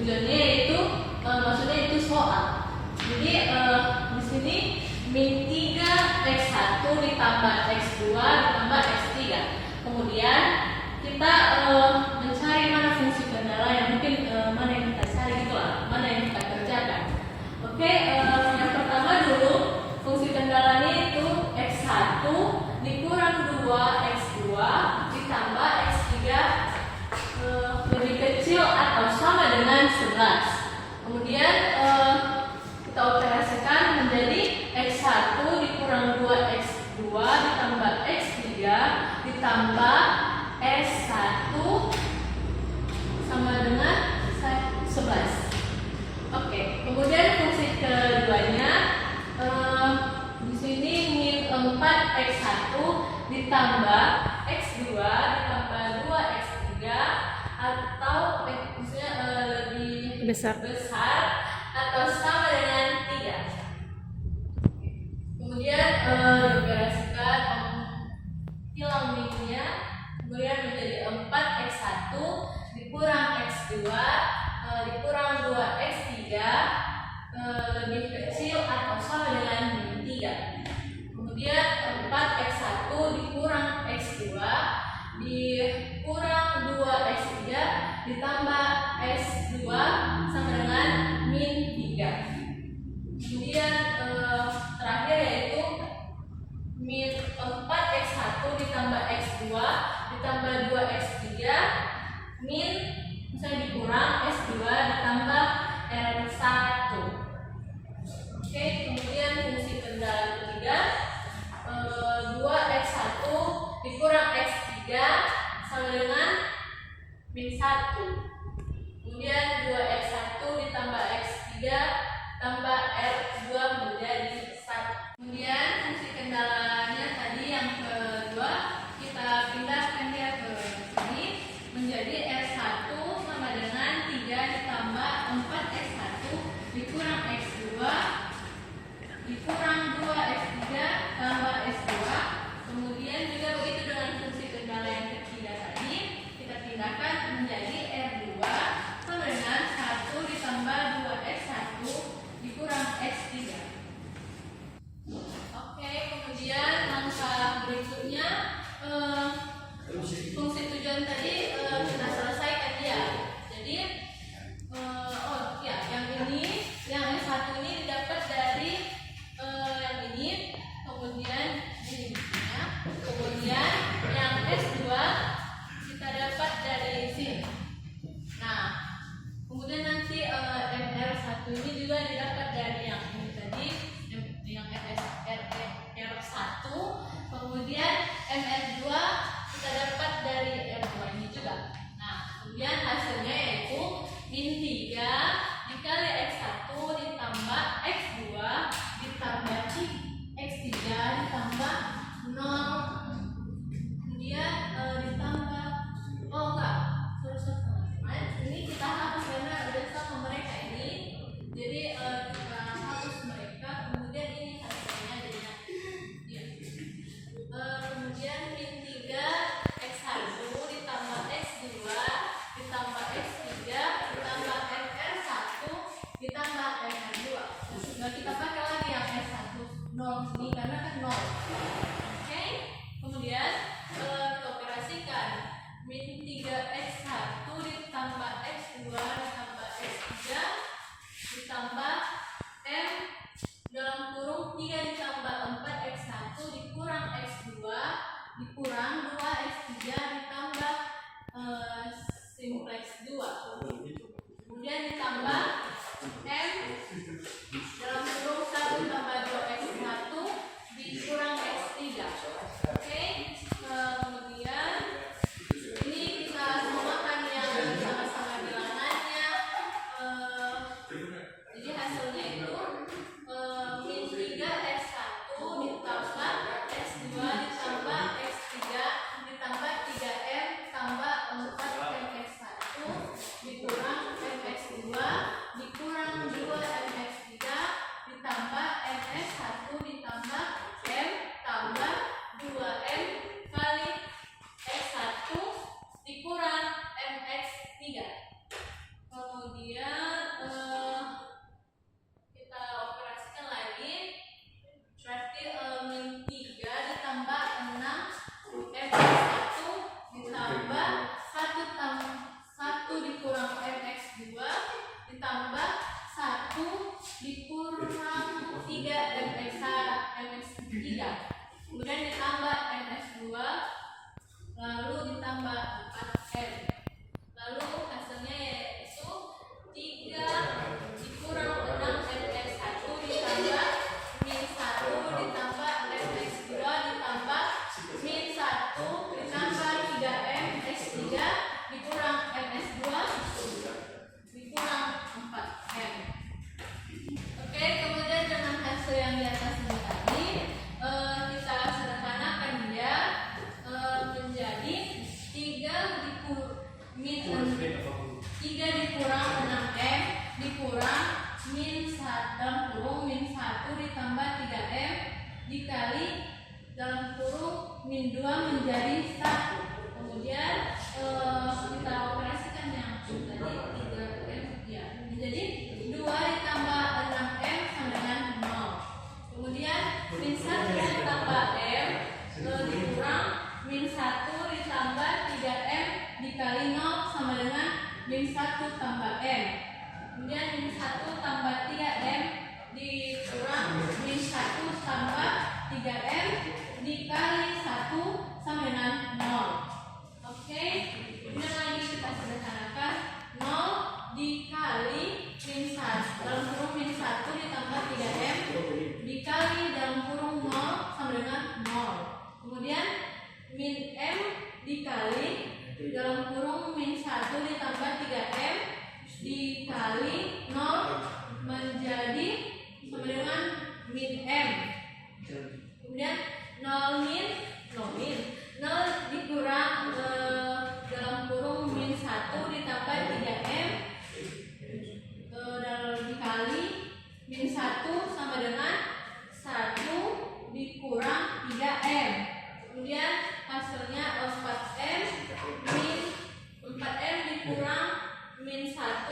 tujuannya itu maksudnya itu soal. Jadi di sini min 3x1 ditambah x2 ditambah x3. Kemudian kita mencari mana fungsi kendala yang mungkin mana yang kita cari gitu lah, mana yang kita kerjakan. Oke, yang pertama dulu fungsi kendalanya itu x1 dikurang 2x2 ditambah x3 lebih kecil atau sama dengan 11. Kemudian kita operasikan menjadi x1 dikurang 2x2 ditambah x3 ditambah s1 sama dengan 11. Oke, kemudian fungsi keduanya di sini min 4x1 ditambah x2 ditambah 2x3 atau maksudnya lebih besar atau sama dengan 3. Kemudian dioperasikan hilang minnya, kemudian menjadi 4x1 dikurang x2 dikurang 2x3 lebih kecil atau sama dengan min 3. Kemudian 4x1 dikurang x2 dikurang 2x3 ditambah s2 sama dengan min 3. Kemudian terakhir yaitu min 4x1 ditambah x2 ditambah 2x3 min misalnya dikurang s2 ditambah r1. Oke, kemudian fungsi kendala ketiga 2x1 dikurang x3 sama dengan min 1. Kemudian 2x1 ditambah x3 tambah r2 menjadi 1. Kemudian fungsi kendalanya tadi yang kedua kita pindahkan dia ke sini menjadi r1 sama dengan 3 ditambah 4x1 dikurang x2 dikurang 2x3 tambah s2. Kemudian juga begitu dengan fungsi kendala yang ketiga tadi kita pindahkan menjadi r2 sama dengan 1 ditambah 2x1 dikurang x3. Oke, kemudian langkah berikutnya fungsi tujuan tadi kita selesaikan ya. Jadi yang ini yang S1 ini didapat dari yang ini, kemudian ini ya. Kemudian yang S2 kita dapat dari sini. Nah, kemudian nanti MR1 ini juga didapat dari yang ini tadi, yang R1. Kemudian MR2 kita dapat dari R2 ini juga. Nah, kemudian hasilnya yaitu min 3 dikali X1 ditambah X2 ditambah X3 ditambah 0. Kemudian ditambah terus teman-teman ini kita hapus karena udah sama mereka ini. Jadi kita hapus mereka, kemudian ini hasilnya jadinya ya. Kemudian min 3 X1 ditambah X2 ditambah X3 ditambah MR1 ditambah MR2. Nah, kita pakai lagi yang S1 0 sini karena kan 0. Oke, kemudian kita operasikan min 3x1 ditambah x2 ditambah x3 ditambah m dalam kurung 3 ditambah 4x1 dikurang x2 dikurang 2x3 ditambah simplex 2. Kemudian ditambah m dalam kurung 1 tambah 2x1 dikurang x3. Oke, kemudian ini kita samakan yang sama-sama bilangannya. Jadi hasilnya itu min 3x1 ditambah x2 ditambah x3 ditambah 3m tambah 4mx1 dikurang mx2 3 dikurang 6M dikurang min 1 ditambah 3M dikali dalam kurung min 2 menjadi 1. Kemudian kita operasikan yang tadi 3M ya. Jadi 2 ditambah 6M sama dengan 0. Kemudian min 1 ditambah M dikurang min 1 ditambah 3M dikali 0 sama dengan min 1 tambah M. Kemudian min 1 tambah 3M dikurang min 1 tambah 3M dikali 1 sama dengan 0. Oke, kemudian lagi kita sederhanakan 0 dikali min 1 dalam kurung min 1 ditambah 3M dikali dalam kurung 0 sama dengan 0. Kemudian min M dikali dalam kurung min 1 ditambah 3M dikali 0 menjadi sama dengan min M. Kemudian 0 dikurang dalam kurung min 1 ditambah 3M dikali min 1 sama dengan 1 dikurang 3M. Kemudian hasilnya 4M dikurang min 1